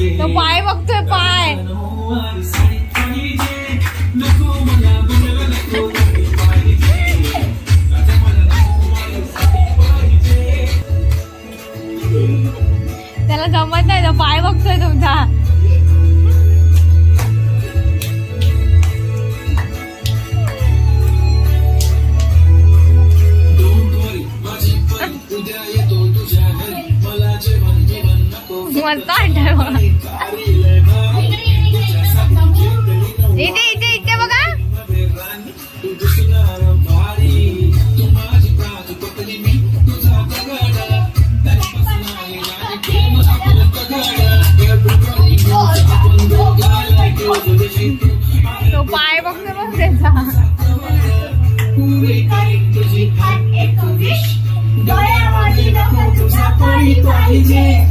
तो पाय बघतोय पाय. त्याला जमत नाही, तो पाय बघतोय तुमचा. मस्त वाटत. इथे इथे इथे बघा. तो पाय बघतो बघ त्याचा. डोळ्यामध्ये नको तुझा पाणी पाहिजे.